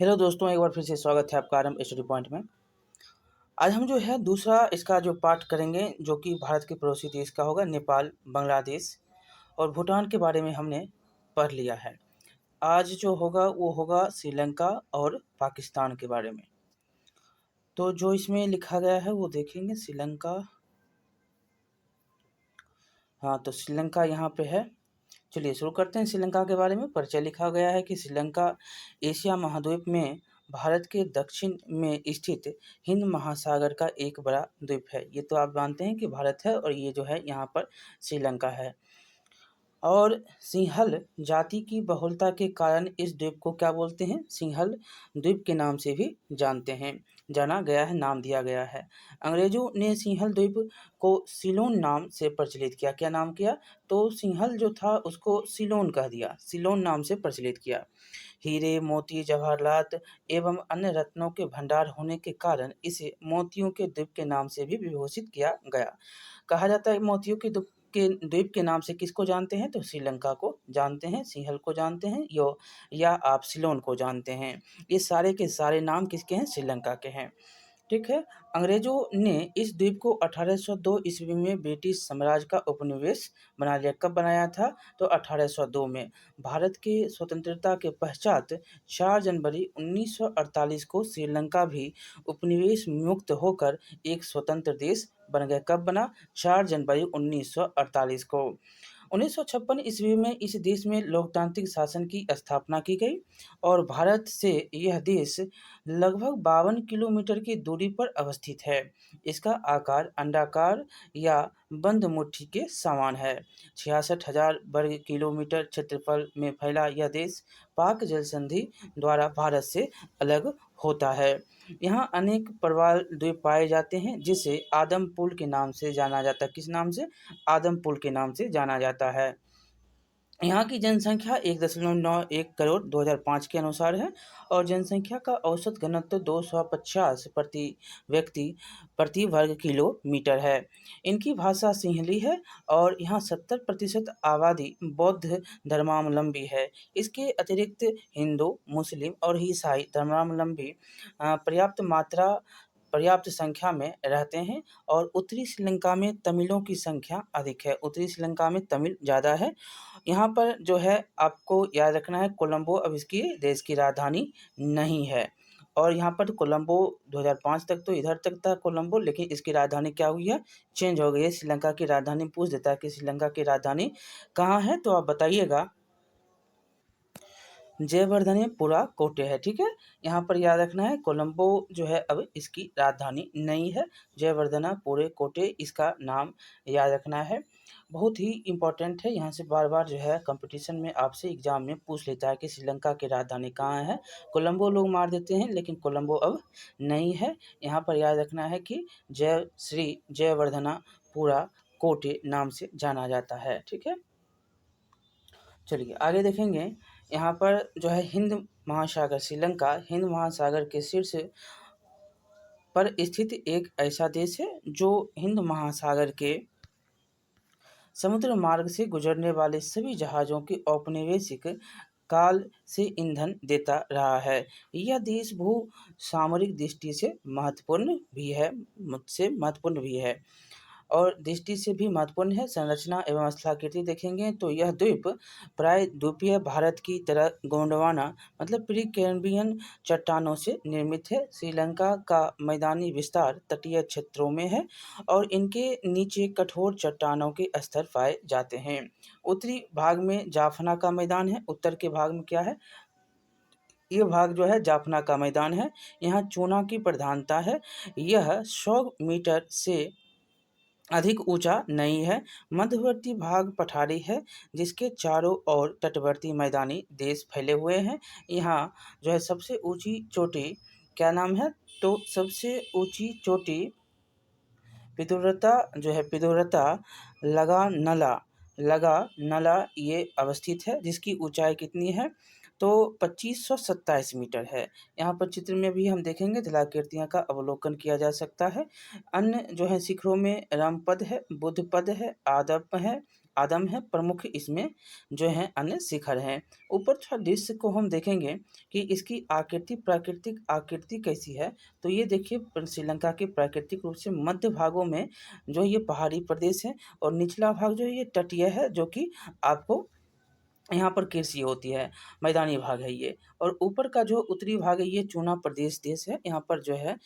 Hello दोस्तों, एक बार फिर से स्वागत है आपका आरएम स्टडी पॉइंट में। आज हम जो है दूसरा इसका जो पार्ट करेंगे, जो कि भारत के पड़ोसी देश का होगा, नेपाल, बांग्लादेश और भूटान के बारे में हमने पढ़ लिया है। आज जो होगा वो होगा श्रीलंका और पाकिस्तान के बारे में। तो जो इसमें लिखा गया है वो देखेंगे। श्रीलंका, हाँ तो श्रीलंका यहाँ पे है। चलिए शुरू करते हैं। श्रीलंका के बारे में परिचय लिखा गया है कि श्रीलंका एशिया महाद्वीप में भारत के दक्षिण में स्थित हिंद महासागर का एक बड़ा द्वीप है। ये तो आप जानते हैं कि भारत है और ये जो है यहाँ पर श्रीलंका है। और सिंहल जाति की बहुलता के कारण इस द्वीप को क्या बोलते हैं? सिंहल द्वीप के नाम से भी जाना गया है, नाम दिया गया है। अंग्रेजों ने सिंहल द्वीप को सिलोन नाम से प्रचलित किया। क्या नाम किया? तो सिंहल जो था उसको सिलोन कह दिया, सिलोन नाम से प्रचलित किया। हीरे, मोती, जवाहरात एवं अन्य रत्नों के भंडार होने के कारण इसे मोतियों के द्वीप के नाम से भी विभूषित किया गया। कहा जाता है मोतियों के द्वीप के नाम से किसको जानते हैं? तो श्रीलंका को जानते हैं, सिंहल को जानते हैं, या आप सिलोन को जानते हैं। ये सारे के सारे नाम किसके हैं? श्रीलंका के हैं। ठीक है। अंग्रेजों ने इस द्वीप को 1802 ईस्वी में ब्रिटिश साम्राज्य का उपनिवेश बना लिया। कब बनाया था? तो 1802 में। भारत के स्वतंत्रता के पश्चात 4 जनवरी 1948 को श्रीलंका भी उपनिवेश मुक्त होकर एक स्वतंत्र देश बन गया। कब बना? 4 जनवरी 1948 को। 1956 ईस्वी में इस देश में लोकतांत्रिक शासन की स्थापना की गई और भारत से यह देश लगभग 52 किलोमीटर की दूरी पर अवस्थित है। इसका आकार अंडाकार या बंद मुट्ठी के समान है। 66,000 वर्ग किलोमीटर क्षेत्रफल में फैला यह देश पाक जल संधि द्वारा भारत से अलग होता है। यहाँ अनेक प्रवाल द्वीप पाए जाते हैं जिसे आदम पुल के नाम से जाना जाता है। किस नाम से? आदम पुल के नाम से जाना जाता है। यहाँ की जनसंख्या 1.91 करोड़ 2005 के अनुसार है और जनसंख्या का औसत घनत्व 250 प्रति व्यक्ति प्रति वर्ग किलोमीटर है। इनकी भाषा सिंहली है और यहाँ 70% आबादी बौद्ध धर्मावलंबी है। इसके अतिरिक्त हिंदू, मुस्लिम और ईसाई धर्मावलंबी पर्याप्त संख्या में रहते हैं और उत्तरी श्रीलंका में तमिलों की संख्या अधिक है। उत्तरी श्रीलंका में तमिल ज़्यादा है। यहाँ पर जो है आपको याद रखना है, कोलंबो अब इसकी देश की राजधानी नहीं है। और यहाँ पर कोलंबो 2005 तक तो इधर तक था कोलंबो, लेकिन इसकी राजधानी क्या हुई है? चेंज हो गई है। श्रीलंका की राजधानी पूछ देता है कि श्रीलंका की राजधानी कहाँ है, तो आप बताइएगा। जयवर्धनेपुरा कोटे है। ठीक है, यहाँ पर याद रखना है कोलंबो जो है अब इसकी राजधानी नहीं है। जयवर्धनापुरे कोटे इसका नाम याद रखना है। बहुत ही इम्पोर्टेंट है। यहाँ से बार बार जो है कंपटीशन में आपसे एग्जाम में पूछ लेता है कि श्रीलंका की राजधानी कहाँ है। कोलंबो लोग मार देते हैं लेकिन कोलंबो अब नहीं है। यहाँ पर याद रखना है कि जयवर्धनापुरा कोटे नाम से जाना जाता है। ठीक है, चलिए आगे देखेंगे। यहाँ पर जो है हिंद महासागर, श्रीलंका हिंद महासागर के शीर्ष पर स्थित एक ऐसा देश है जो हिंद महासागर के समुद्र मार्ग से गुजरने वाले सभी जहाज़ों के औपनिवेशिक काल से ईंधन देता रहा है। यह देश भू सामरिक दृष्टि से महत्वपूर्ण भी है और दृष्टि से भी महत्वपूर्ण है। संरचना एवं स्थलाकृति देखेंगे तो यह द्वीप प्राय द्वीपीय भारत की तरह गोंडवाना मतलब प्री कैम्ब्रियन चट्टानों से निर्मित है। श्रीलंका का मैदानी विस्तार तटीय क्षेत्रों में है और इनके नीचे कठोर चट्टानों के स्तर पाए जाते हैं। उत्तरी भाग में जाफना का मैदान है। उत्तर के भाग में क्या है? ये भाग जो है जाफना का मैदान है। यहाँ चूना की प्रधानता है। यह 100 मीटर से अधिक ऊंचा नहीं है। मध्यवर्ती भाग पठारी है जिसके चारों ओर तटवर्ती मैदानी देश फैले हुए हैं। यहाँ जो है सबसे ऊंची चोटी क्या नाम है? तो सबसे ऊंची चोटी पिदुरता लगा नला ये अवस्थित है जिसकी ऊंचाई कितनी है? तो 2527 मीटर है। यहाँ पर चित्र में भी हम देखेंगे जलाकृतियाँ का अवलोकन किया जा सकता है। अन्य जो है शिखरों में रामपद है, बुद्धपद है, आदप है आदम है, प्रमुख इसमें जो है अन्य शिखर हैं। ऊपर थोड़ा दृश्य को हम देखेंगे कि इसकी प्राकृतिक आकृति कैसी है। तो ये देखिए श्रीलंका के प्राकृतिक रूप से मध्य भागों में जो ये पहाड़ी प्रदेश है और निचला भाग जो है ये तटीय है, जो कि आपको यहाँ पर कृषि होती है, मैदानी भाग है ये। और ऊपर का जो उत्तरी भाग है ये चूना प्रदेश देश है। यहाँ पर जो है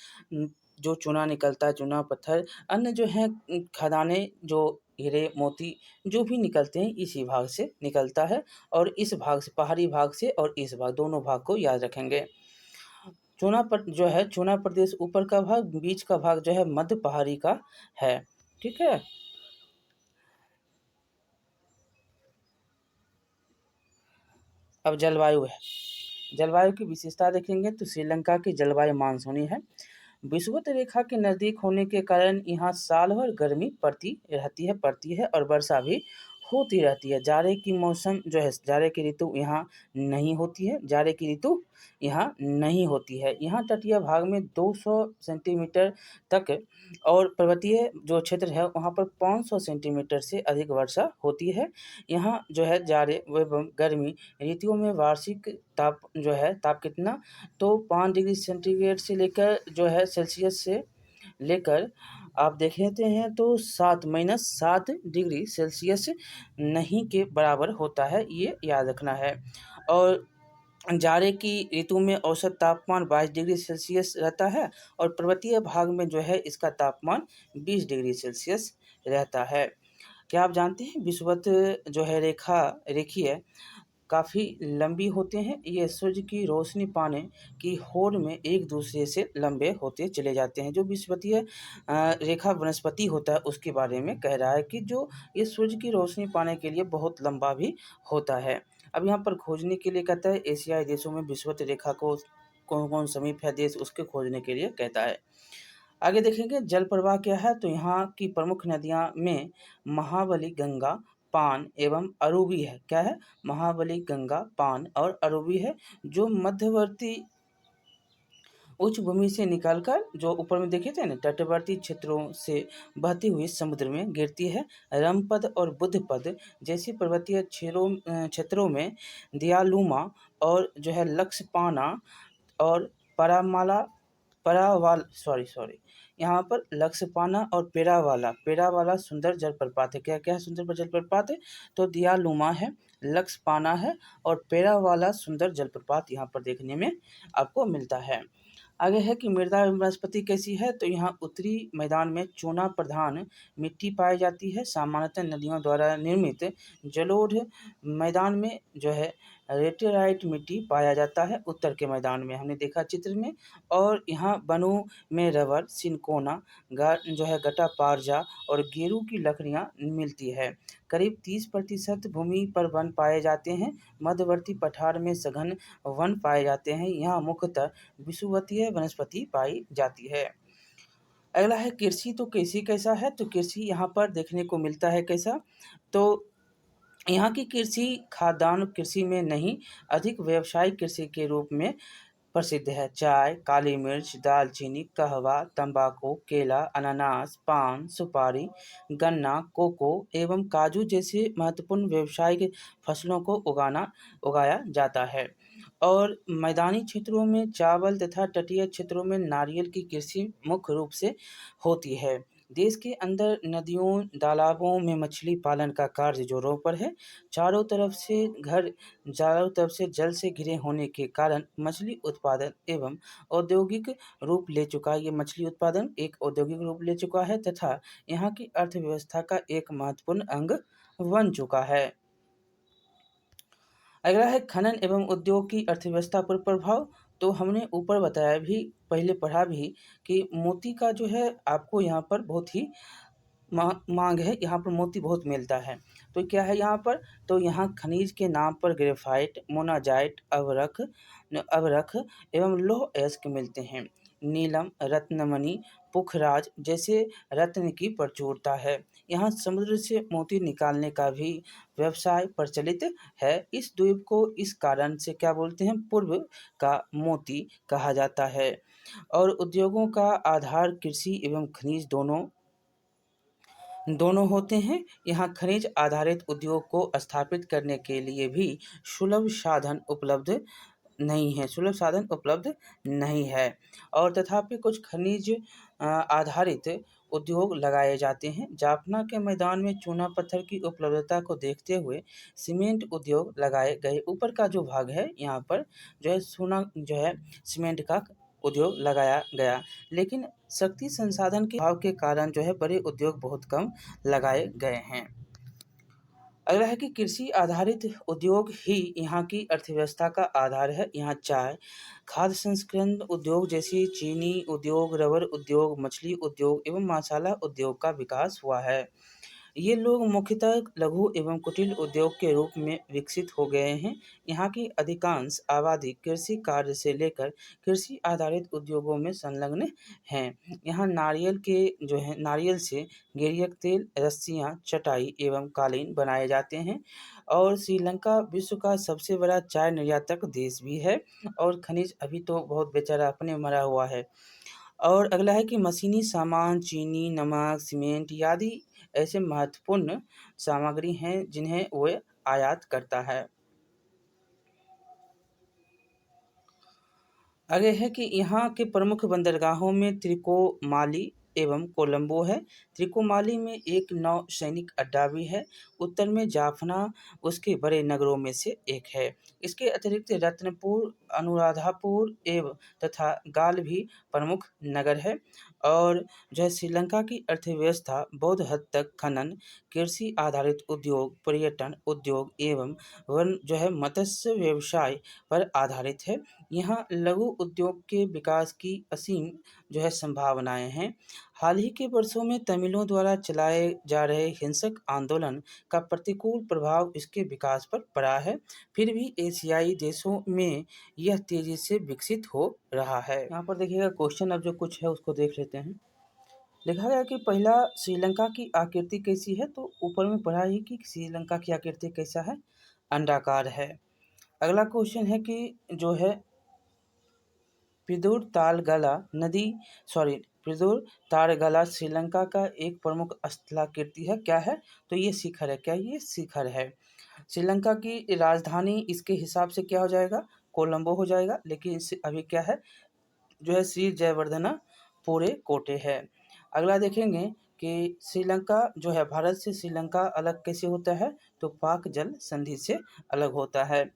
जो चूना निकलता है, चूना पत्थर अन्य जो है खदानें, जो हीरे मोती जो भी निकलते हैं इसी भाग से निकलता है। और इस भाग से, पहाड़ी भाग से और इस भाग, दोनों भाग को याद रखेंगे। जो है चूना प्रदेश ऊपर का भाग, बीच का भाग जो है मध्य पहाड़ी का है। ठीक है। अब जलवायु है। जलवायु की विशेषता देखेंगे तो श्रीलंका की जलवायु मानसूनी है। विषुवत रेखा के नज़दीक होने के कारण यहाँ साल भर गर्मी पड़ती है और वर्षा भी होती रहती है। जाड़े की मौसम जो है, जाड़े की ऋतु यहाँ नहीं होती है। जाड़े की ऋतु यहाँ नहीं होती है। यहाँ तटीय भाग में 200 सेंटीमीटर तक और पर्वतीय जो क्षेत्र है वहाँ पर 500 सेंटीमीटर से अधिक वर्षा होती है। यहाँ जो है जाड़े एवं गर्मी ऋतुओं में वार्षिक ताप कितना, तो 5 डिग्री सेंटीग्रेड से लेकर जो है सेल्सियस से लेकर आप देख लेते हैं तो 7 डिग्री सेल्सियस नहीं के बराबर होता है, ये याद रखना है। और जाड़े की ऋतु में औसत तापमान 22 डिग्री सेल्सियस रहता है और पर्वतीय भाग में जो है इसका तापमान 20 डिग्री सेल्सियस रहता है। क्या आप जानते हैं विषुवत जो है रेखीय काफ़ी लंबी होते हैं। ये सूर्य की रोशनी पाने की होड़ में एक दूसरे से लंबे होते चले जाते हैं। जो विषुवतीय रेखा वनस्पति होता है उसके बारे में कह रहा है कि जो ये सूर्य की रोशनी पाने के लिए बहुत लंबा भी होता है। अब यहाँ पर खोजने के लिए कहता है एशियाई देशों में विषुवत रेखा को कौन-कौन समीप है देश, उसके खोजने के लिए कहता है। आगे देखेंगे जल प्रवाह क्या है, तो यहाँ की प्रमुख नदियाँ में महाबली, गंगा, पान एवं अरूबी है। क्या है? महाबली, गंगा, पान और अरूबी है, जो मध्यवर्ती उच्च भूमि से निकलकर जो ऊपर में देखे थे ना तटवर्ती क्षेत्रों से बहती हुई समुद्र में गिरती है। रमपद और बुद्धपद जैसी पर्वतीय क्षेत्रों में दियालुमा और जो है लक्ष्यपाना और परामाला परावाल सॉरी सॉरी यहाँ पर लक्ष्यपाना और पेरावाला सुंदर जलप्रपात है। क्या क्या है सुंदर जलप्रपात है? तो दियालुमा है, लक्ष्यपाना है और पेरावाला सुंदर जलप्रपात यहाँ पर देखने में आपको मिलता है। आगे है कि मृदा एवं वनस्पति कैसी है, तो यहाँ उत्तरी मैदान में चूना प्रधान मिट्टी पाई जाती है। सामान्यतः नदियों द्वारा निर्मित जलोढ़ मैदान में जो है लेटेराइट मिट्टी पाया जाता है। उत्तर के मैदान में हमने देखा चित्र में। और यहाँ वनों में रबर, सिनकोना, जो है गटापारजा और गेरू की लकड़ियाँ मिलती है। करीब 30% भूमि पर वन पाए जाते हैं। मध्यवर्ती पठार में सघन वन पाए जाते हैं। यहाँ मुख्यतः विषुवतीय वनस्पति पाई जाती है। अगला है कृषि, तो कृषि कैसा है, तो कृषि यहाँ पर देखने को मिलता है कैसा, तो यहाँ की कृषि खाद्यान्न कृषि में नहीं, अधिक व्यावसायिक कृषि के रूप में प्रसिद्ध है। चाय, काली मिर्च, दालचीनी, कहवा, तंबाकू, केला, अनानास, पान, सुपारी, गन्ना, कोको एवं काजू जैसे महत्वपूर्ण व्यावसायिक फसलों को उगाया जाता है। और मैदानी क्षेत्रों में चावल तथा तटीय क्षेत्रों में नारियल की कृषि मुख्य रूप से होती है। देश के अंदर नदियों, तालाबों में मछली पालन का कार्य जोरों पर है। चारों तरफ से जल से घिरे होने के कारण मछली उत्पादन एवं औद्योगिक रूप ले चुका है। ये मछली उत्पादन एक औद्योगिक रूप ले चुका है तथा यहाँ की अर्थव्यवस्था का एक महत्वपूर्ण अंग बन चुका है। अगला है खनन एवं उद्योग की अर्थव्यवस्था पर प्रभाव। तो हमने ऊपर बताया भी, पहले पढ़ा भी कि मोती का जो है आपको यहाँ पर बहुत ही मांग है। यहाँ पर मोती बहुत मिलता है। तो क्या है यहाँ पर, तो यहाँ खनिज के नाम पर ग्रेफाइट, मोनाजाइट, अभ्रक एवं लौह अयस्क मिलते हैं। नीलम, रत्नमणि, पुखराज जैसे रत्न की प्रचुरता है। यहाँ समुद्र से मोती निकालने का भी व्यवसाय प्रचलित है। इस द्वीप को इस कारण से क्या बोलते हैं, पूर्व का मोती कहा जाता है। और उद्योगों का आधार कृषि एवं खनिज दोनों दोनों होते हैं। यहाँ खनिज आधारित उद्योग को स्थापित करने के लिए भी सुलभ साधन उपलब्ध नहीं है और तथापि कुछ खनिज आधारित उद्योग लगाए जाते हैं। जाफना के मैदान में चूना पत्थर की उपलब्धता को देखते हुए सीमेंट उद्योग लगाए गए। ऊपर का जो भाग है यहाँ पर जो है सीमेंट का उद्योग लगाया गया, लेकिन शक्ति संसाधन के अभाव के कारण जो है बड़े उद्योग बहुत कम लगाए गए हैं। अगला है कि कृषि आधारित उद्योग ही यहाँ की अर्थव्यवस्था का आधार है। यहाँ चाय, खाद्य संस्करण उद्योग जैसे चीनी उद्योग, रबर उद्योग, मछली उद्योग एवं मसाला उद्योग का विकास हुआ है। ये लोग मुख्यतः लघु एवं कुटीर उद्योग के रूप में विकसित हो गए हैं। यहाँ की अधिकांश आबादी कृषि कार्य से लेकर कृषि आधारित उद्योगों में संलग्न हैं। यहाँ नारियल से गेरियक तेल, रस्सियाँ, चटाई एवं कालीन बनाए जाते हैं और श्रीलंका विश्व का सबसे बड़ा चाय निर्यातक देश भी है और खनिज अभी तो बहुत बेचारा अपने मरा हुआ है। और अगला है कि मशीनी सामान, चीनी, नमक, सीमेंट आदि ऐसे महत्वपूर्ण सामग्री हैं जिन्हें वह आयात करता है। आगे है कि यहाँ के प्रमुख बंदरगाहों में त्रिकोमाली एवं कोलंबो है। त्रिकोमाली में एक नौसैनिक अड्डा भी है। उत्तर में जाफना उसके बड़े नगरों में से एक है। इसके अतिरिक्त रत्नपुर, अनुराधापुर एवं तथा गाल भी प्रमुख नगर है। और जो है श्रीलंका की अर्थव्यवस्था बहुत हद तक खनन, कृषि आधारित उद्योग, पर्यटन उद्योग एवं मत्स्य व्यवसाय पर आधारित है। यहाँ लघु उद्योग के विकास की असीम संभावनाएं हैं। हाल ही के वर्षों में तमिलों द्वारा चलाए जा रहे हिंसक आंदोलन का प्रतिकूल प्रभाव इसके विकास पर पड़ा है। फिर भी एशियाई देशों में यह तेजी से विकसित हो रहा है। यहाँ पर देखिएगा क्वेश्चन अब जो कुछ है उसको देख लेते हैं। लिखा गया कि पहला, श्रीलंका की आकृति कैसी है? तो ऊपर में पढ़ा ही कि श्रीलंका की आकृति कैसा है, अंडाकार है। अगला क्वेश्चन है कि जो है पिदूर तारगला श्रीलंका का एक प्रमुख स्थलाकृति है। क्या है? तो ये शिखर है। क्या ये शिखर है? श्रीलंका की राजधानी इसके हिसाब से क्या हो जाएगा? कोलंबो हो जाएगा, लेकिन इससे अभी क्या है श्री जयवर्धना पूरे कोटे है। अगला देखेंगे कि श्रीलंका भारत से श्रीलंका अलग कैसे होता है? तो पाक जल संधि से अलग होता है।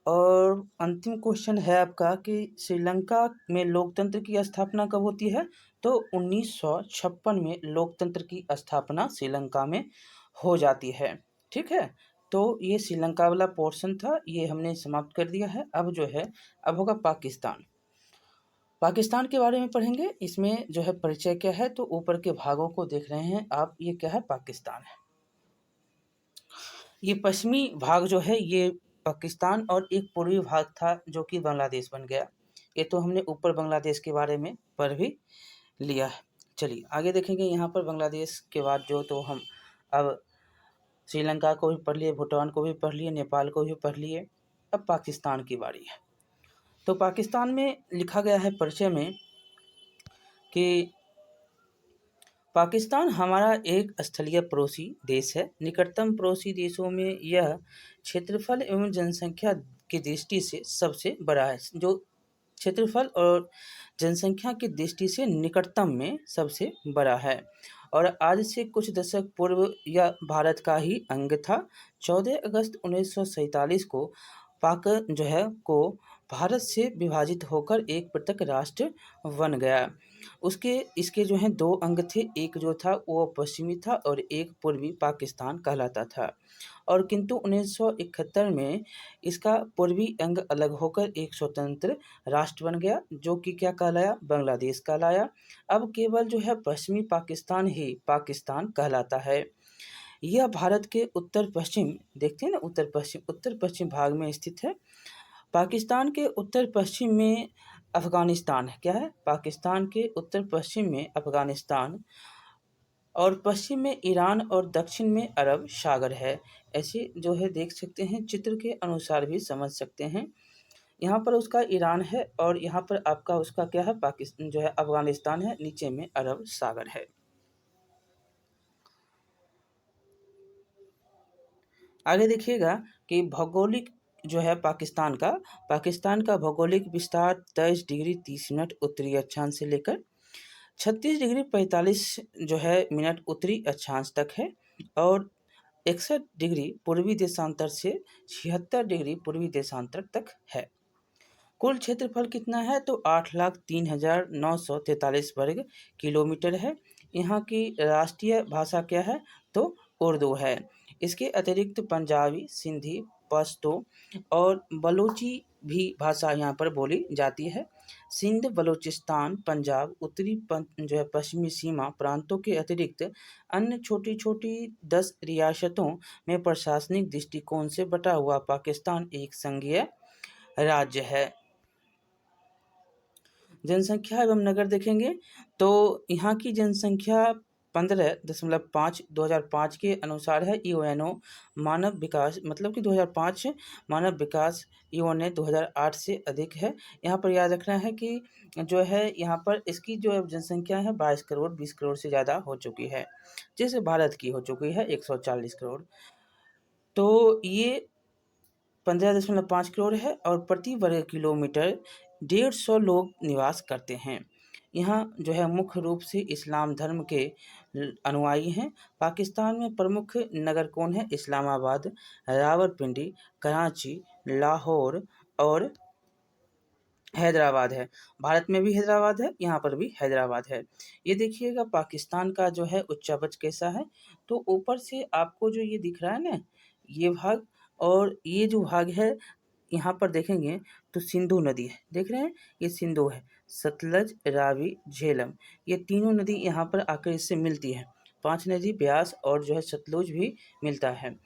और अंतिम क्वेश्चन है आपका कि श्रीलंका में लोकतंत्र की स्थापना कब होती है? तो 1956 में लोकतंत्र की स्थापना श्रीलंका में हो जाती है। ठीक है, तो ये श्रीलंका वाला पोर्शन था, ये हमने समाप्त कर दिया है। अब होगा पाकिस्तान। पाकिस्तान के बारे में पढ़ेंगे। इसमें परिचय क्या है? तो ऊपर के भागों को देख रहे हैं आप, ये क्या है? पाकिस्तान है। ये पश्चिमी भाग ये पाकिस्तान और एक पूर्वी भाग था जो कि बांग्लादेश बन गया। ये तो हमने ऊपर बांग्लादेश के बारे में पढ़ भी लिया है। चलिए आगे देखेंगे। यहाँ पर बांग्लादेश के बाद तो हम अब श्रीलंका को भी पढ़ लिए, भूटान को भी पढ़ लिए, नेपाल को भी पढ़ लिए। अब पाकिस्तान की बारी है। तो पाकिस्तान में लिखा गया है परिचय में कि पाकिस्तान हमारा एक स्थलीय पड़ोसी देश है। निकटतम पड़ोसी देशों में यह क्षेत्रफल एवं जनसंख्या की दृष्टि से सबसे बड़ा है। जो क्षेत्रफल और जनसंख्या की दृष्टि से निकटतम में सबसे बड़ा है और आज से कुछ दशक पूर्व यह भारत का ही अंग था। 14 अगस्त 1947 को पाक को भारत से विभाजित होकर एक पृथक राष्ट्र बन गया। इसके दो अंग थे। एक था वो पश्चिमी था और एक पूर्वी पाकिस्तान कहलाता था। और किंतु 1971 में इसका पूर्वी अंग अलग होकर एक स्वतंत्र राष्ट्र बन गया जो कि क्या कहलाया? बांग्लादेश कहलाया। अब केवल पश्चिमी पाकिस्तान ही पाकिस्तान कहलाता है। यह भारत के उत्तर पश्चिम, देखते हैं ना, उत्तर पश्चिम भाग में स्थित है। पाकिस्तान के उत्तर पश्चिम में अफगानिस्तान है। क्या है? पाकिस्तान के उत्तर पश्चिम में अफगानिस्तान और पश्चिम में ईरान और दक्षिण में अरब सागर है। ऐसे देख सकते हैं, चित्र के अनुसार भी समझ सकते हैं। यहाँ पर उसका ईरान है और यहाँ पर आपका उसका क्या है? पाकिस्तान अफगानिस्तान है, नीचे में अरब सागर है। आगे देखिएगा कि भौगोलिक जो है पाकिस्तान का भौगोलिक विस्तार 23 डिग्री 30 मिनट उत्तरी अक्षांश से लेकर 36 डिग्री 45 जो है मिनट उत्तरी अक्षांश तक है, और 61 डिग्री पूर्वी देशांतर से 76 डिग्री पूर्वी देशांतर तक है। कुल क्षेत्रफल कितना है तो 8,03,943 वर्ग किलोमीटर है। यहाँ की राष्ट्रीय भाषा क्या है तो उर्दू है। इसके अतिरिक्त पंजाबी, सिंधी, पश्तो और बलोची भी भाषा यहाँ पर बोली जाती है। सिंध, बलूचिस्तान, पंजाब, जो है पश्चिमी सीमा प्रांतों के अतिरिक्त अन्य छोटी छोटी 10 रियासतों में प्रशासनिक दृष्टिकोण से बटा हुआ पाकिस्तान एक संघीय राज्य है। जनसंख्या एवं नगर देखेंगे तो यहाँ की जनसंख्या 15.5 2005 के अनुसार है। यूएनओ मानव विकास मतलब कि 2005 मानव विकास यूएनओ 2008 से अधिक है। यहाँ पर याद रखना है कि जो है यहाँ पर इसकी जो जनसंख्या है 22 करोड़ 20 करोड़ से ज़्यादा हो चुकी है, जैसे भारत की हो चुकी है 140 करोड़। तो ये 15.5 करोड़ है और प्रति वर्ग किलोमीटर 150 लोग निवास करते हैं। यहाँ जो है मुख्य रूप से इस्लाम धर्म के अनुयायी हैं। पाकिस्तान में प्रमुख नगर कौन है? इस्लामाबाद, रावलपिंडी, कराची, लाहौर और हैदराबाद है। भारत में भी हैदराबाद है, यहाँ पर भी हैदराबाद है। ये देखिएगा पाकिस्तान का जो है उच्चावच कैसा है, तो ऊपर से आपको जो ये दिख रहा है ना, ये भाग और ये जो भाग है यहाँ पर देखेंगे तो सिंधु नदी है, देख रहे हैं ये सिंधु है। सतलज, रावी, झेलम, ये तीनों नदी यहाँ पर आकर इससे मिलती है। 5 नदी ब्यास और जो है सतलुज भी मिलता है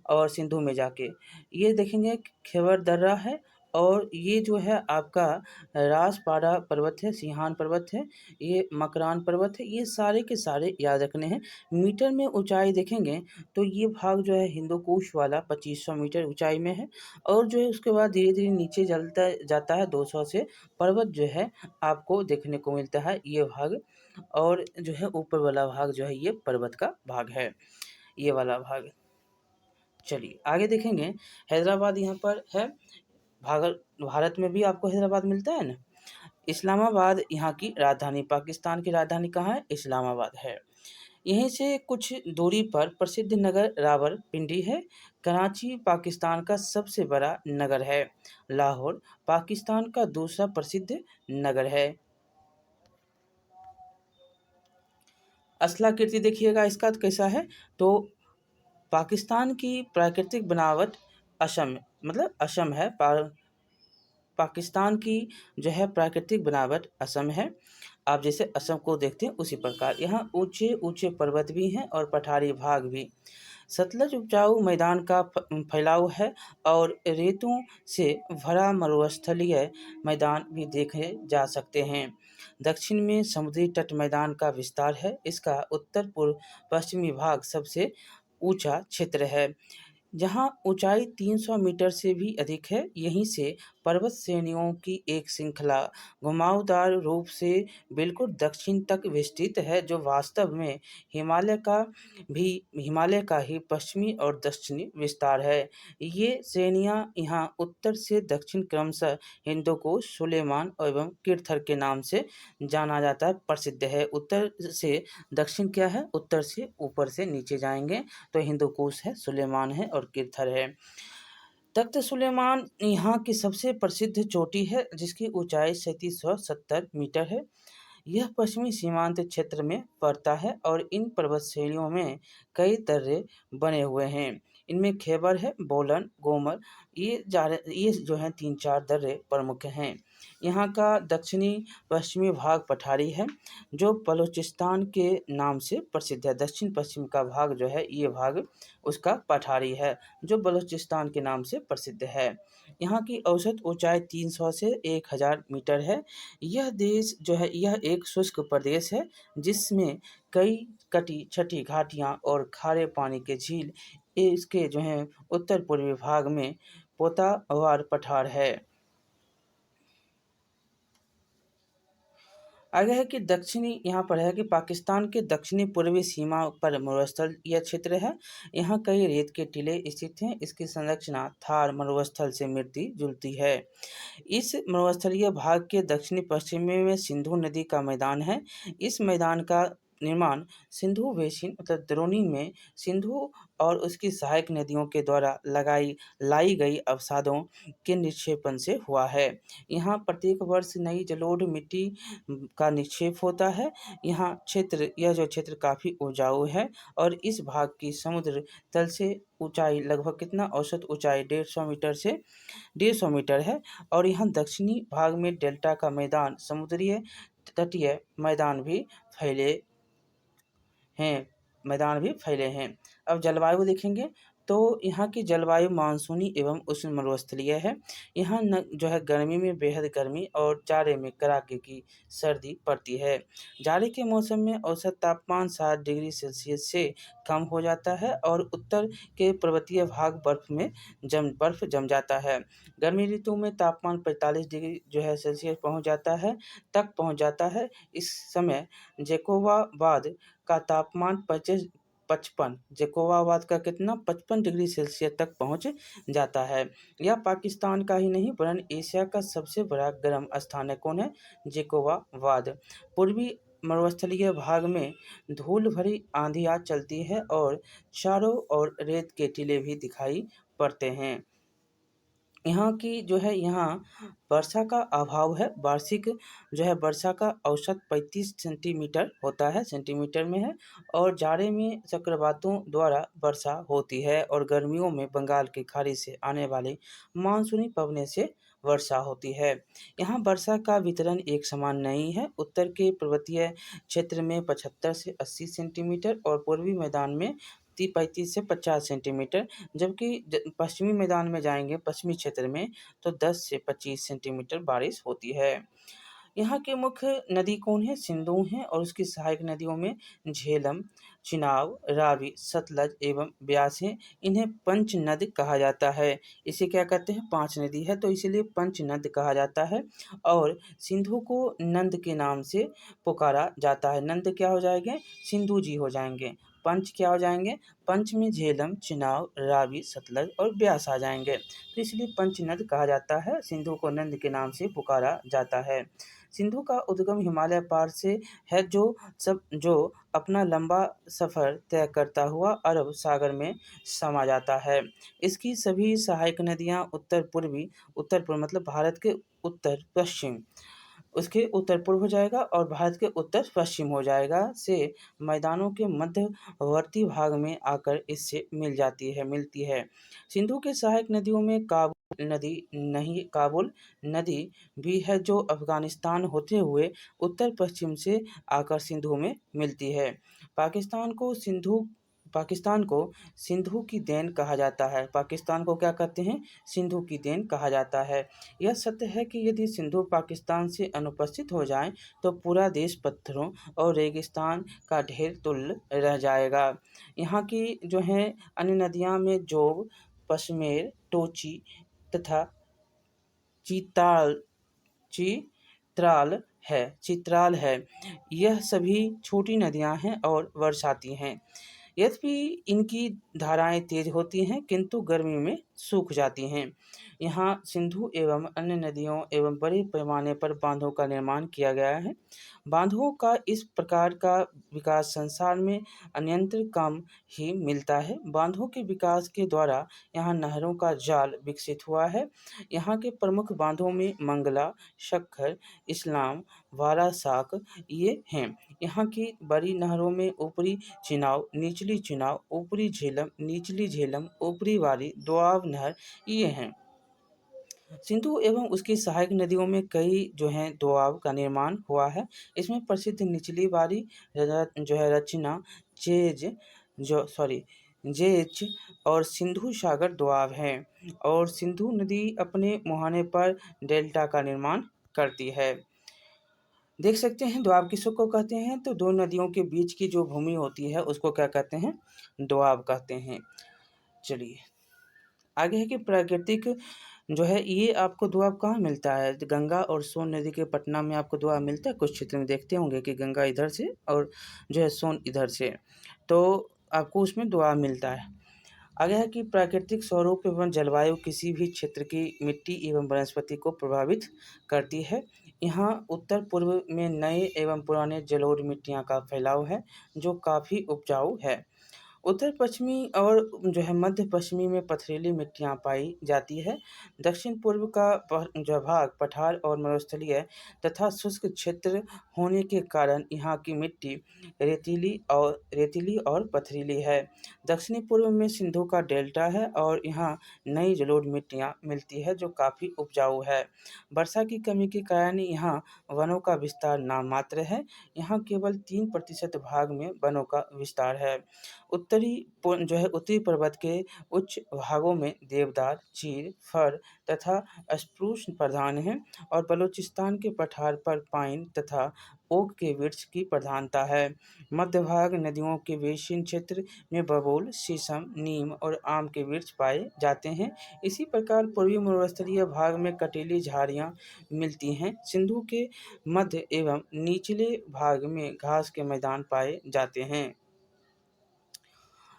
और सिंधु में जाके ये देखेंगे खैबर दर्रा है, और ये जो है आपका रासपारा पर्वत है, सिंहान पर्वत है, ये मकरान पर्वत है। ये सारे के सारे याद रखने हैं। मीटर में ऊंचाई देखेंगे तो ये भाग जो है हिंदुकुश वाला 2500 मीटर ऊंचाई में है, और जो है उसके बाद धीरे धीरे नीचे जलता जाता है 200 से पर्वत जो है आपको देखने को मिलता है ये भाग, और जो है ऊपर वाला भाग जो है ये पर्वत का भाग है, ये वाला भाग। चलिए आगे देखेंगे। हैदराबाद यहाँ पर है, भारत में भी आपको हैदराबाद मिलता है ना। इस्लामाबाद यहाँ की राजधानी, पाकिस्तान की राजधानी कहाँ है? इस्लामाबाद है। यहीं से कुछ दूरी पर प्रसिद्ध नगर रावलपिंडी है। कराची पाकिस्तान का सबसे बड़ा नगर है। लाहौर पाकिस्तान का दूसरा प्रसिद्ध नगर है। स्थलाकृति देखिएगा इसका तो कैसा है, तो पाकिस्तान की प्राकृतिक बनावट असम मतलब असम है। पाकिस्तान की जो है प्राकृतिक बनावट असम है। आप जैसे असम को देखते हैं उसी प्रकार यहाँ ऊंचे ऊंचे पर्वत भी हैं और पठारी भाग भी। सतलज उपजाऊ मैदान का फैलाव है और रेतों से भरा मरुस्थलीय मैदान भी देखे जा सकते हैं। दक्षिण में समुद्री तट मैदान का विस्तार है। इसका उत्तर पूर्व पश्चिमी भाग सबसे ऊंचा क्षेत्र है, जहाँ ऊंचाई 300 मीटर से भी अधिक है। यहीं से पर्वत श्रेणियों की एक श्रृंखला घुमावदार रूप से बिल्कुल दक्षिण तक विस्तृत है, जो वास्तव में हिमालय का ही पश्चिमी और दक्षिणी विस्तार है। ये श्रेणियाँ यहाँ उत्तर से दक्षिण क्रमशः हिंदुकुश, सुलेमान एवं किरथर के नाम से जाना जाता है, प्रसिद्ध है। उत्तर से दक्षिण क्या है? उत्तर से ऊपर से नीचे जाएंगे तो हिंदुकुश है, सुलेमान है और किरथर है। तख्त सुलेमान यहाँ की सबसे प्रसिद्ध चोटी है, जिसकी ऊंचाई 3770 मीटर है। यह पश्चिमी सीमांत क्षेत्र में पड़ता है और इन पर्वत श्रेणियों में कई दर्रे बने हुए हैं। इनमें खैबर है, बोलन, गोमर, ये जो हैं 3-4 दर्रे प्रमुख हैं। यहाँ का दक्षिणी पश्चिमी भाग पठारी है, जो बलूचिस्तान के नाम से प्रसिद्ध है। दक्षिण पश्चिम का भाग जो है ये भाग उसका पठारी है, जो बलूचिस्तान के नाम से प्रसिद्ध है। यहाँ की औसत ऊंचाई 300 से 1000 मीटर है। यह देश जो है यह एक शुष्क प्रदेश है, जिसमें कई कटी छठी घाटियाँ और खारे पानी के झील इसके जो हैं उत्तर पूर्वी भाग में पोतावार पठार है। आगे है कि दक्षिणी यहाँ पर है कि पाकिस्तान के दक्षिणी पूर्वी सीमा पर मरुस्थल यह क्षेत्र है। यहाँ कई रेत के टीले स्थित हैं। इसकी संरचना थार मरुस्थल से मिलती जुलती है। इस मरुस्थलीय भाग के दक्षिणी पश्चिमी में सिंधु नदी का मैदान है। इस मैदान का निर्माण सिंधु बेसिन मतलब द्रोणी में सिंधु और उसकी सहायक नदियों के द्वारा लाई गई अवसादों के निक्षेपण से हुआ है। यहाँ प्रत्येक वर्ष नई जलोढ़ मिट्टी का निक्षेप होता है। यह जो क्षेत्र काफ़ी उपजाऊ है और इस भाग की समुद्र तल से ऊंचाई लगभग कितना औसत ऊंचाई 150 मीटर है। और यहाँ दक्षिणी भाग में डेल्टा का मैदान समुद्रीय तटीय हैं मैदान भी फैले हैं। अब जलवायु देखेंगे तो यहाँ की जलवायु मानसूनी एवं उष्ण मरुस्थलीय है। यहाँ न जो है गर्मी में बेहद गर्मी और जाड़े में कड़ाके की सर्दी पड़ती है। जाड़े के मौसम में औसत तापमान 7 डिग्री सेल्सियस से कम हो जाता है और उत्तर के पर्वतीय भाग बर्फ जम जाता है। गर्मी ऋतु में तापमान 45 डिग्री जो है सेल्सियस पहुँच जाता है। इस समय जैकोबाबाद का तापमान 55 डिग्री सेल्सियस तक पहुंच जाता है। यह पाकिस्तान का ही नहीं वरन एशिया का सबसे बड़ा गर्म स्थान है। कौन है? जैकोबाबाद। पूर्वी मरुस्थलीय भाग में धूल भरी आंधियाँ चलती है और चारों ओर रेत के टीले भी दिखाई पड़ते हैं। यहाँ वर्षा का अभाव है। वार्षिक जो है वर्षा का औसत 35 सेंटीमीटर होता है, सेंटीमीटर में है। और जाड़े में चक्रवातों द्वारा वर्षा होती है और गर्मियों में बंगाल की खाड़ी से आने वाले मानसूनी पवने से वर्षा होती है। यहाँ वर्षा का वितरण एक समान नहीं है। उत्तर के पर्वतीय क्षेत्र में 75 से 80 सेंटीमीटर और पूर्वी मैदान में 35 से 50 सेंटीमीटर, जबकि पश्चिमी मैदान में जाएंगे पश्चिमी क्षेत्र में तो 10 से 25 सेंटीमीटर बारिश होती है। यहाँ की मुख्य नदी कौन है? सिंधु है और उसकी सहायक नदियों में झेलम, चिनाब, रावी, सतलज एवं ब्यास है। इन्हें पंचनद कहा जाता है। इसे क्या कहते हैं? 5 नदी है तो इसीलिए पंचनद कहा जाता है। और सिंधु को नंद के नाम से पुकारा जाता है। नंद क्या हो जाएंगे? सिंधु जी हो जाएंगे। पंच क्या हो जाएंगे? पंच में झेलम, चिनाब, रावी, सतलज और ब्यास आ जाएंगे। तो इसलिए पंचनद कहा जाता है। सिंधु को नंद के नाम से पुकारा जाता है। सिंधु का उद्गम हिमालय पार से है जो अपना लंबा सफ़र तय करता हुआ अरब सागर में समा जाता है। इसकी सभी सहायक नदियाँ उत्तर पूर्व मतलब भारत के उत्तर पश्चिम उसके उत्तर पूर्व हो जाएगा और भारत के उत्तर पश्चिम हो जाएगा से मैदानों के मध्यवर्ती भाग में आकर इससे मिलती है। सिंधु के सहायक नदियों में काबुल नदी भी है जो अफगानिस्तान होते हुए उत्तर पश्चिम से आकर सिंधु में मिलती है। पाकिस्तान को सिंधु पाकिस्तान को सिंधु की देन कहा जाता है। पाकिस्तान को क्या कहते हैं? सिंधु की देन कहा जाता है। यह सत्य है कि यदि सिंधु पाकिस्तान से अनुपस्थित हो जाए तो पूरा देश पत्थरों और रेगिस्तान का ढेर तुल्य रह जाएगा। यहाँ की जो है अन्य नदियाँ में जोग, पशमेर, टोची तथा चीताल चित्राल है। यह सभी छोटी नदियाँ हैं और बरसाती हैं। यद्यपि इनकी धाराएं तेज होती हैं किंतु गर्मी में सूख जाती हैं। यहाँ सिंधु एवं अन्य नदियों एवं बड़े पैमाने पर बांधों का निर्माण किया गया है। बांधों का इस प्रकार का विकास संसार में अन्यत्र कम ही मिलता है। बांधों के विकास के द्वारा यहाँ नहरों का जाल विकसित हुआ है। यहाँ के प्रमुख बांधों में मंगला, शक्कर, इस्लाम, वारासाक ये हैं। यहाँ की बड़ी नहरों में ऊपरी चिनाव, निचली चिनाव, ऊपरी झेलम, निचली झेलम, ऊपरी वाली, दोआब नहर ये हैं। सिंधु एवं उसकी सहायक नदियों में कई जो हैं दोआब का निर्माण हुआ है। इसमें प्रसिद्ध निचली वाली जो है रचना जेच और सिंधु सागर दोआब हैं। और सिंधु नदी अपने मुहाने पर डेल्टा का निर्माण करती है। देख सकते हैं दोआब किसको कहते हैं? तो दो नदियों के बीच की जो भूमि होती है उसको क्या कहते हैं? दोआब कहते हैं। चलिए आगे है कि प्राकृतिक जो है ये आपको दोआब कहाँ मिलता है? गंगा और सोन नदी के पटना में आपको दोआब मिलता है। कुछ क्षेत्र में देखते होंगे कि गंगा इधर से और जो है सोन इधर से, तो आपको उसमें दोआब मिलता है। आगे है कि प्राकृतिक स्वरूप एवं जलवायु किसी भी क्षेत्र की मिट्टी एवं वनस्पति को प्रभावित करती है। यहाँ उत्तर पूर्व में नए एवं पुराने जलोढ़ मिट्टियाँ का फैलाव है, जो काफ़ी उपजाऊ है। उत्तर पश्चिमी और जो है मध्य पश्चिमी में पथरीली मिट्टियाँ पाई जाती है। दक्षिण पूर्व का जो भाग पठार और मरुस्थलीय तथा शुष्क क्षेत्र होने के कारण यहाँ की मिट्टी रेतीली और पथरीली है। दक्षिणी पूर्व में सिंधु का डेल्टा है और यहाँ नई जलोढ़ मिट्टियाँ मिलती है, जो काफ़ी उपजाऊ है। वर्षा की कमी के कारण यहाँ वनों का विस्तार नाममात्र है। यहाँ केवल 3% भाग में वनों का विस्तार है। उत्तरी पर्वत के उच्च भागों में देवदार, चीड़, फर तथा स्प्रूस प्रधान हैं और बलूचिस्तान के पठार पर पाइन तथा ओक के वृक्ष की प्रधानता है। मध्य भाग नदियों के बेसिन क्षेत्र में बबूल, शीशम, नीम और आम के वृक्ष पाए जाते हैं। इसी प्रकार पूर्वी मरुस्थलीय भाग में कटीली झाड़ियाँ मिलती हैं। सिंधु के मध्य एवं निचले भाग में घास के मैदान पाए जाते हैं।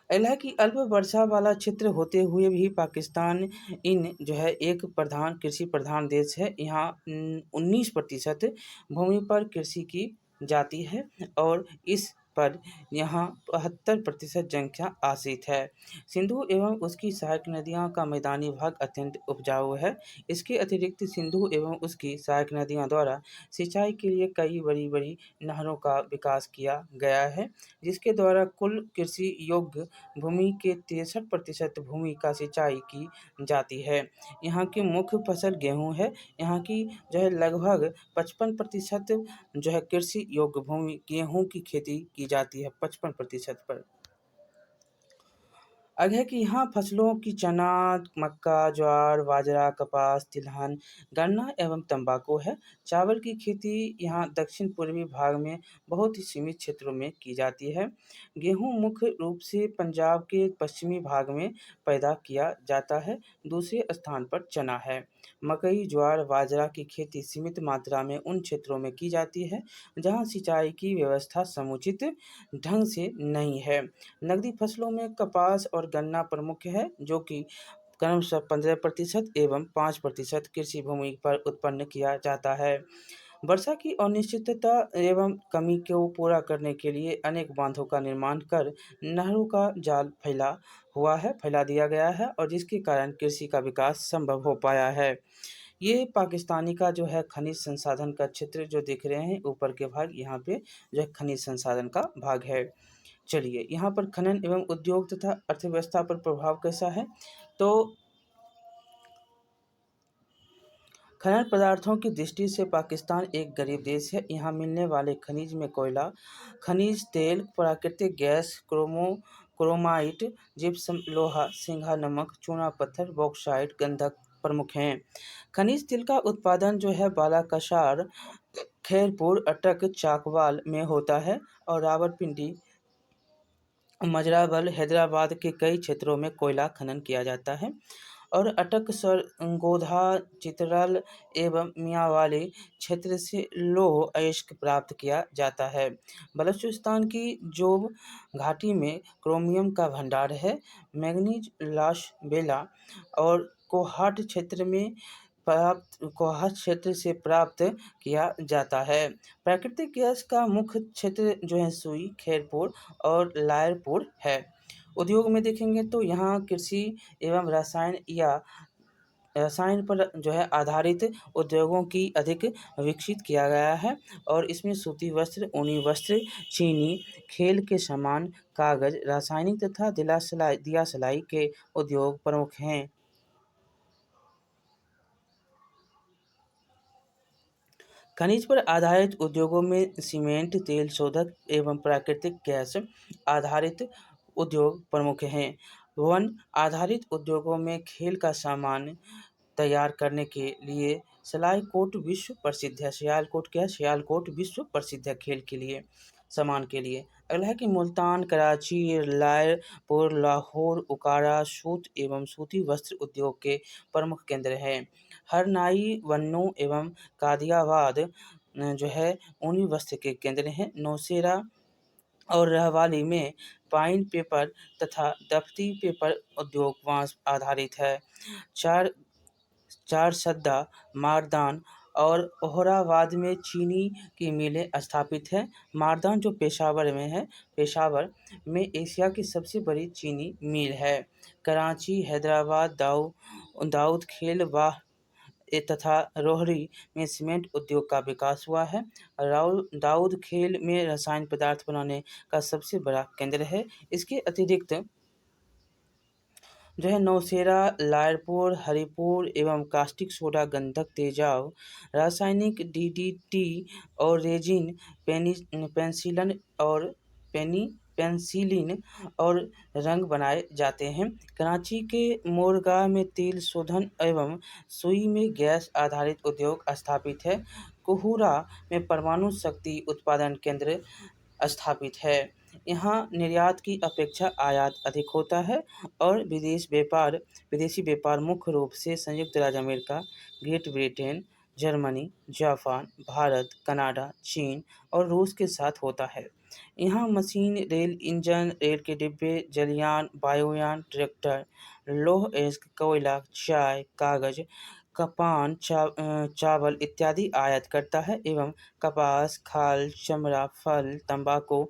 अगला है कि अल्प वर्षा वाला क्षेत्र होते हुए भी पाकिस्तान जो है एक प्रधान कृषि प्रधान देश है। यहाँ 19% भूमि पर कृषि की जाती है और इस पर यहाँ 72% जनसंख्या आश्रित है। सिंधु एवं उसकी सहायक नदियाँ का मैदानी भाग अत्यंत उपजाऊ है। इसके अतिरिक्त सिंधु एवं उसकी सहायक नदियों द्वारा सिंचाई के लिए कई बड़ी बड़ी नहरों का विकास किया गया है, जिसके द्वारा कुल कृषि योग्य भूमि के 63% भूमि का सिंचाई की जाती है। यहाँ की मुख्य फसल गेहूँ है। यहाँ की जो है लगभग 55% जो है कृषि योग्य भूमि गेहूँ की खेती की जाती है, 55% पर। आगे है कि यहाँ फसलों की चना, मक्का, ज्वार, बाजरा, कपास, तिलहन, गन्ना एवं तंबाकू है। चावल की खेती यहाँ दक्षिण पूर्वी भाग में बहुत ही सीमित क्षेत्रों में की जाती है। गेहूँ मुख्य रूप से पंजाब के पश्चिमी भाग में पैदा किया जाता है। दूसरे स्थान पर चना है। मकई, ज्वार, बाजरा की खेती सीमित मात्रा में उन क्षेत्रों में की जाती है जहाँ सिंचाई की व्यवस्था समुचित ढंग से नहीं है। नकदी फसलों में कपास और गन्ना प्रमुख है, जो कि क्रमशः 15% एवं 5% कृषि भूमि पर उत्पन्न किया जाता है। वर्षा की अनिश्चितता एवं कमी को पूरा करने के लिए अनेक बांधों का निर्माण कर नहरों का जाल फैला दिया गया है और जिसके कारण कृषि का विकास संभव हो पाया है। ये पाकिस्तानी का जो है खनिज संसाधन का क्षेत्र जो देख रहे हैं ऊपर के भाग, यहाँ पे जो है खनिज संसाधन का भाग है। चलिए यहाँ पर खनन एवं उद्योग तथा अर्थव्यवस्था पर प्रभाव कैसा है, तो खनन पदार्थों की दृष्टि से पाकिस्तान एक गरीब देश है। यहाँ मिलने वाले खनिज में कोयला, खनिज तेल, प्राकृतिक गैस, क्रोमाइट, जिप्सम, लोहा, सिंघा नमक, चूना पत्थर, बॉक्साइट, गंधक प्रमुख हैं। खनिज तेल का उत्पादन जो है बालाकसार, खैरपुर, अटक, चाकवाल में होता है और रावलपिंडी, मजरावल, हैदराबाद के कई क्षेत्रों में कोयला खनन किया जाता है और अटक, सरगोधा, चितरल एवं मियांवाली क्षेत्र से लौह अयस्क प्राप्त किया जाता है। बलूचिस्तान की जोब घाटी में क्रोमियम का भंडार है। मैंगनीज लास बेला और कोहाट क्षेत्र से प्राप्त किया जाता है। प्राकृतिक गैस का मुख्य क्षेत्र जो है सुई, खैरपुर और लायरपुर है। उद्योग में देखेंगे तो यहाँ कृषि एवं रसायन पर जो है आधारित उद्योगों की अधिक विकसित किया गया है और इसमें सूती वस्त्र, ऊनी वस्त्र, चीनी, खेल के सामान, कागज, रासायनिक तथा दिया सलाई के उद्योग प्रमुख हैं। खनिज पर आधारित उद्योगों में सीमेंट, तेल शोधक एवं प्राकृतिक गैस आधारित उद्योग प्रमुख हैं। वन आधारित उद्योगों में खेल का सामान तैयार करने के लिए सियालकोट विश्व प्रसिद्ध है। सियालकोट क्या है? सियालकोट विश्व प्रसिद्ध है खेल के लिए। सामान के लिए। अगला है कि मुल्तान, कराची, लायरपुर, लाहौर, उकाड़ा सूत एवं सूती वस्त्र उद्योग के प्रमुख केंद्र हैं। हरनाई, वन्नू एवं कादियाबाद जो है ऊनी वस्त्र के केंद्र हैं। नौशेरा और रहवाली में पाइन पेपर तथा दफ्ती पेपर उद्योग बांस आधारित है। चार चारसद्दा, मारदान और ओहराबाद में चीनी की मिलें स्थापित हैं। मारदान जो पेशावर में है, पेशावर में एशिया की सबसे बड़ी चीनी मिल है। कराची, हैदराबाद, दाऊद खेल वाह तथा रोहरी में सीमेंट उद्योग का विकास हुआ है। दाऊद खेल में रसायन पदार्थ बनाने का सबसे बड़ा केंद्र है। इसके अतिरिक्त जो है नौशेरा, लायरपुर, हरिपुर एवं कास्टिक सोडा, गंधक, तेजाब, रासायनिक डीडीटी और रेजिन, पेनिसिलिन और पेनिसिलिन और रंग बनाए जाते हैं। कराची के मोरगांव में तेल शोधन एवं सुई में गैस आधारित उद्योग स्थापित है। कोहूरा में परमाणु शक्ति उत्पादन केंद्र स्थापित है। यहाँ निर्यात की अपेक्षा आयात अधिक होता है और विदेशी व्यापार मुख्य रूप से संयुक्त राज्य America, great Britain, Germany, Japan, Bharat, Canada, चीन और रूस के साथ होता है। यहाँ मशीन, रेल इंजन, रेल के डिब्बे, जलयान, वायुयान, ट्रैक्टर, लौह अयस्क, कोयला, चाय, कागज, चावल इत्यादि आयात करता है एवं कपास, खाल, चमड़ा, फल, तंबाकू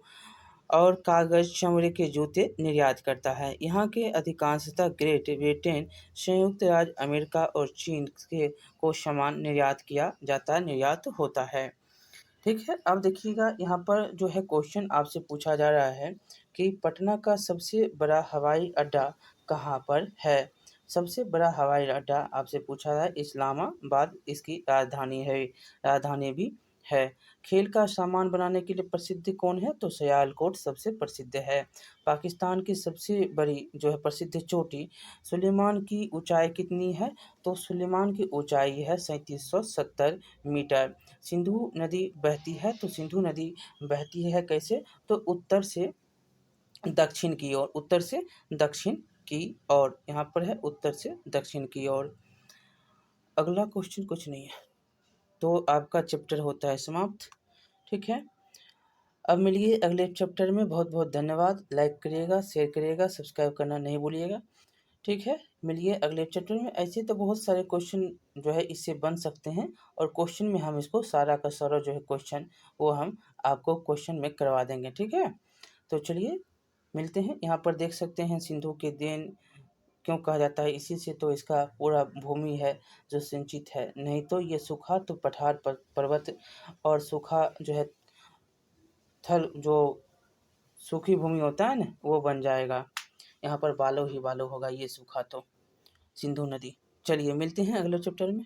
और कागज, चमड़े के जूते निर्यात करता है। यहाँ के अधिकांशतः ग्रेट ब्रिटेन, संयुक्त राज्य अमेरिका और चीन के को सामान निर्यात किया जाता है, निर्यात होता है। ठीक है, अब देखिएगा यहाँ पर जो है क्वेश्चन आपसे पूछा जा रहा है कि पटना का सबसे बड़ा हवाई अड्डा कहाँ पर है। सबसे बड़ा हवाई अड्डा आपसे पूछा है इस्लामाबाद, इसकी राजधानी भी है। खेल का सामान बनाने के लिए प्रसिद्ध कौन है, तो सियालकोट सबसे प्रसिद्ध है। पाकिस्तान की सबसे बड़ी जो है प्रसिद्ध चोटी सुलेमान की ऊंचाई कितनी है, तो सुलेमान की ऊंचाई है 3770 मीटर। सिंधु नदी बहती है, तो सिंधु नदी बहती है कैसे, तो उत्तर से दक्षिण की ओर, उत्तर से दक्षिण की ओर, यहाँ पर है उत्तर से दक्षिण की ओर। अगला क्वेश्चन कुछ नहीं है, तो आपका चैप्टर होता है समाप्त। ठीक है, अब मिलिए अगले चैप्टर में। बहुत बहुत धन्यवाद। लाइक करिएगा, शेयर करिएगा, सब्सक्राइब करना नहीं भूलिएगा। ठीक है, मिलिए अगले चैप्टर में। ऐसे तो बहुत सारे क्वेश्चन जो है इससे बन सकते हैं और क्वेश्चन में हम इसको सारा का सारा जो है क्वेश्चन वो हम आपको क्वेश्चन में करवा देंगे। ठीक है, तो चलिए मिलते हैं। यहाँ पर देख सकते हैं सिंधु के देन क्यों कहा जाता है, इसी से तो इसका पूरा भूमि है जो सिंचित है, नहीं तो ये सूखा तो पठार पर्वत और सूखा जो है थल जो सूखी भूमि होता है ना वो बन जाएगा। यहाँ पर बालू ही बालू होगा, ये सूखा तो सिंधु नदी। चलिए मिलते हैं अगले चैप्टर में।